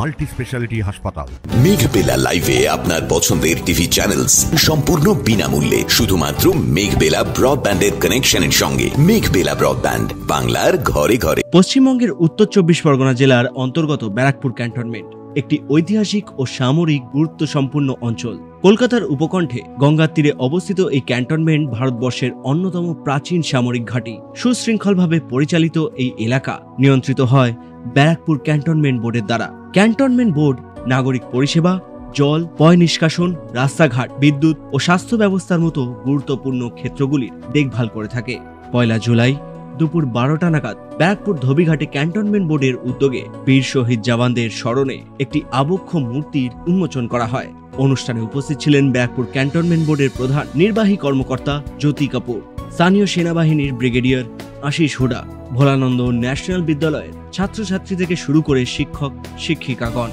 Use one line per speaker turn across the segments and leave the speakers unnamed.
Multi speciality হাসপাতাল।
মেঘবেলা লাইভে আপনার পছন্দের টিভি চ্যানেলস সম্পূর্ণ বিনামূল্যে, শুধুমাত্র মেঘবেলা ব্রডব্যান্ডের কানেকশনের সঙ্গে। মেঘবেলা ব্রডব্যান্ড, বাংলার ঘরে ঘরে।
পশ্চিমবঙ্গের উত্তর 24 পরগনা জেলার অন্তর্গত ব্যারাকপুর ক্যান্টনমেন্ট একটি ঐতিহাসিক ও সামরিক গুরুত্ব সম্পন্ন অঞ্চল। কলকাতার উপকণ্ঠে গঙ্গার তীরে অবস্থিত এই ক্যান্টনমেন্ট ভারতবর্ষের অন্যতম প্রাচীন সামরিক ঘাঁটি। সুশৃঙ্খলভাবে পরিচালিত এই এলাকা নিয়ন্ত্রিত হয় ব্যারাকপুর ক্যান্টনমেন্ট বোর্ডের দ্বারা। ক্যান্টনমেন্ট বোর্ড নাগরিক পরিষেবা, জল, পয় নিষ্কাশন, রাস্তাঘাট, বিদ্যুৎ ও স্বাস্থ্য ব্যবস্থার মতো গুরুত্বপূর্ণ ক্ষেত্রগুলির দেখভাল করে থাকে। 1 জুলাই দুপুর 12টা নাগাদ ব্যারাকপুর ধোবিঘাটে ক্যান্টনমেন্ট বোর্ডের উদ্যোগে বীর শহীদ জওয়ানদের স্মরণে একটি আবক্ষ মূর্তির উন্মোচন করা হয়। অনুষ্ঠানে উপস্থিত ছিলেন ব্যারাকপুর ক্যান্টনমেন্ট বোর্ডের প্রধান নির্বাহী কর্মকর্তা জ্যোতি কাপুর, স্থানীয় সেনাবাহিনীর ব্রিগেডিয়ার আশিস হুডা, ভোলানন্দ ন্যাশনাল বিদ্যালয়ের ছাত্রছাত্রী থেকে শুরু করে শিক্ষক শিক্ষিকাগণ।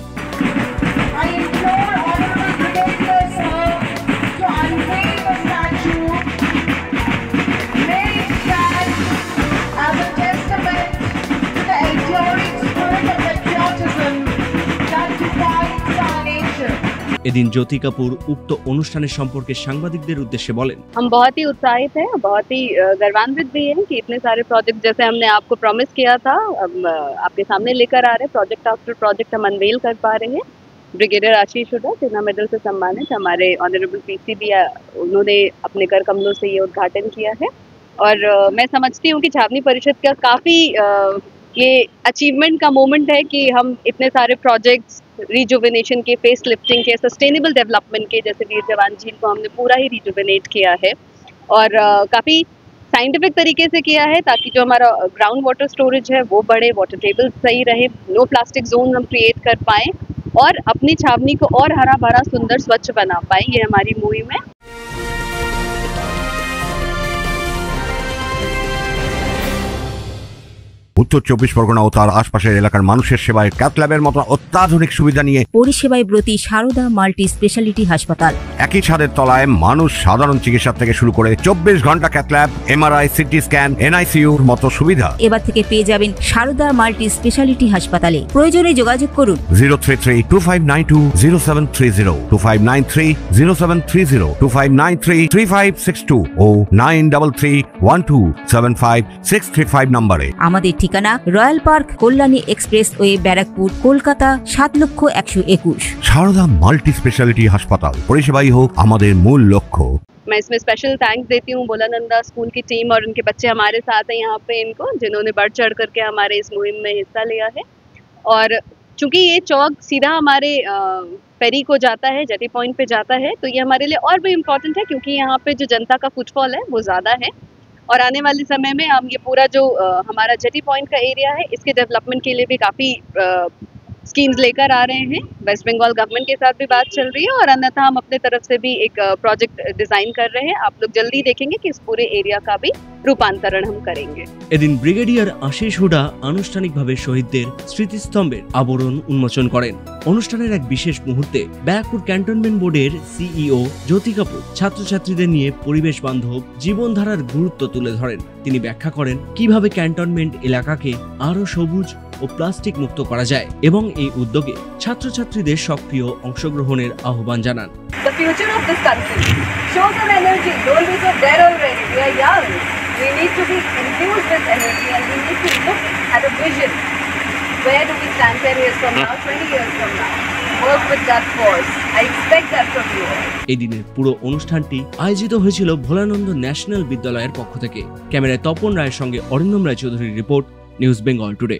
এদিন জ্যোতি কাপুর উক্ত অনুষ্ঠানের সম্পর্কে সাংবাদিকদের উদ্দেশ্যে বলেন,
हम बहुत ही उत्साहित हैं, बहुत ही गर्वान्वित भी हैं कि इतने सारे प्रोजेक्ट जैसे हमने आपको प्रॉमिस किया था आपके सामने लेकर आ रहे हैं। प्रोजेक्ट आफ्टर प्रोजेक्ट हम अनवेल कर पा रहे हैं। ब्रिगेडियर आशीष हुडा सेना मेडल से सम्मानित हमारे ऑनरेबल पीसी भी उन्होंने अपने कर कमलों से ये उद्घाटन किया है। और मैं समझती हूँ कि छावनी परिषद का काफ़ी ये अचीवमेंट का मोमेंट है कि हम इतने सारे प्रोजेक्ट्स रिजुवेनेशन के, फेस लिफ्टिंग के, सस्टेनेबल डेवलपमेंट के, जैसे वीर जवान झील को हमने पूरा ही रिजुवेनेट किया है और काफ़ी साइंटिफिक तरीके से किया है ताकि जो हमारा ग्राउंड वाटर स्टोरेज है वो बढ़े, वाटर टेबल सही रहे, नो प्लास्टिक जोन हम क्रिएट कर पाएँ और अपनी छावनी को और हरा भरा सुंदर स्वच्छ बना पाएँ। ये हमारी मुहिम है।
উত্তর 24 পরগনা ও তার আশপাশের এলাকার মানুষের সেবায় ক্যাথ ল্যাবের মতো অত্যাধুনিক সুবিধা নিয়ে
পরিষেবায় ব্রতী সারদা মাল্টি স্পেশালিটি হাসপাতাল।
একই ছাদের তলায় মানুষ সাধারণ চিকিৎসা থেকে শুরু করে 24 ঘন্টা cath lab, MRI, CT scan, এনআইসিইউর মতো সুবিধা
এবার থেকে পেয়ে যাবেন সারদা মাল্টি স্পেশালিটি হাসপাতালে। প্রয়োজনে যোগাযোগ করুন
033-2592-0730, 2593-0730, 2593-3562 ও 9331275635 নম্বরে।
আমাদের ঠিকানা Royal Park, Kalyani Expressway, Barrackpore, Kolkata 7,01,21।
Sarada multi speciality হাসপাতাল, পরিষেবাই হোক আমাদের মূল লক্ষ্য।
मैं इसमें स्पेशल थैंक्स देती हूँ भोलानंदा स्कूल की टीम और उनके बच्चे हमारे साथ हैं यहाँ पे, इनको जिन्होंने बढ़ चढ़ करके हमारे इस मुहिम में हिस्सा लिया है। और चूंकि ये चौक सीधा हमारे फेरी को जाता है, जेटी पॉइंट पे जाता है, तो ये हमारे लिए और भी इम्पोर्टेंट है क्योंकि यहाँ पे जो जनता का फुटफॉल है वो ज़्यादा है और आने वाले समय में हम ये पूरा जो हमारा जेटी पॉइंट का एरिया है इसके डेवलपमेंट के लिए भी काफ़ी स्कीम्स लेकर आ रहे हैं। वेस्ट बंगाल गवर्नमेंट के साथ भी बात चल रही है और अन्यथा हम अपने तरफ से भी एक प्रोजेक्ट डिजाइन कर रहे हैं। आप लोग जल्दी देखेंगे कि इस पूरे एरिया का भी रूपांतरण हम करेंगे।
এদিন ব্রিগেডিয়ার আশিস হুডা আনুষ্ঠানিকভাবে শহীদদের স্মৃতিস্তম্ভের আবরণ উন্মোচন করেন। অনুষ্ঠানের এক বিশেষ মুহূর্তে ব্যারাকপুর ক্যান্টনমেন্ট বোর্ডের সিইও জ্যোতি কাপুর ছাত্রছাত্রীদের নিয়ে পরিবেশ বান্ধব জীবনধারার গুরুত্ব তুলে ধরেন। তিনি ব্যাখ্যা করেন কিভাবে ক্যান্টনমেন্ট এলাকাকে আরো সবুজ ও প্লাস্টিক মুক্ত করা যায় এবং এই উদ্যোগে ছাত্রছাত্রীদের সক্রিয় অংশগ্রহণের আহ্বান জানান।
The future of this country shows an energy. Don't be so dead already. We are young. We need to be infused with energy and we need to look at a vision. Where do we stand 10 years from now, 20 years from now? Work with that force. I expect that from you all.
এই দিনের পুরো অনুষ্ঠানটি আয়োজিত হয়েছিল Bholananda national বিদ্যালয়ের পক্ষ থেকে। ক্যামেরায় তপন রায়ের সঙ্গে অরিন্দম রায়চৌধুরীর রিপোর্ট, নিউজ বেঙ্গল টুডে।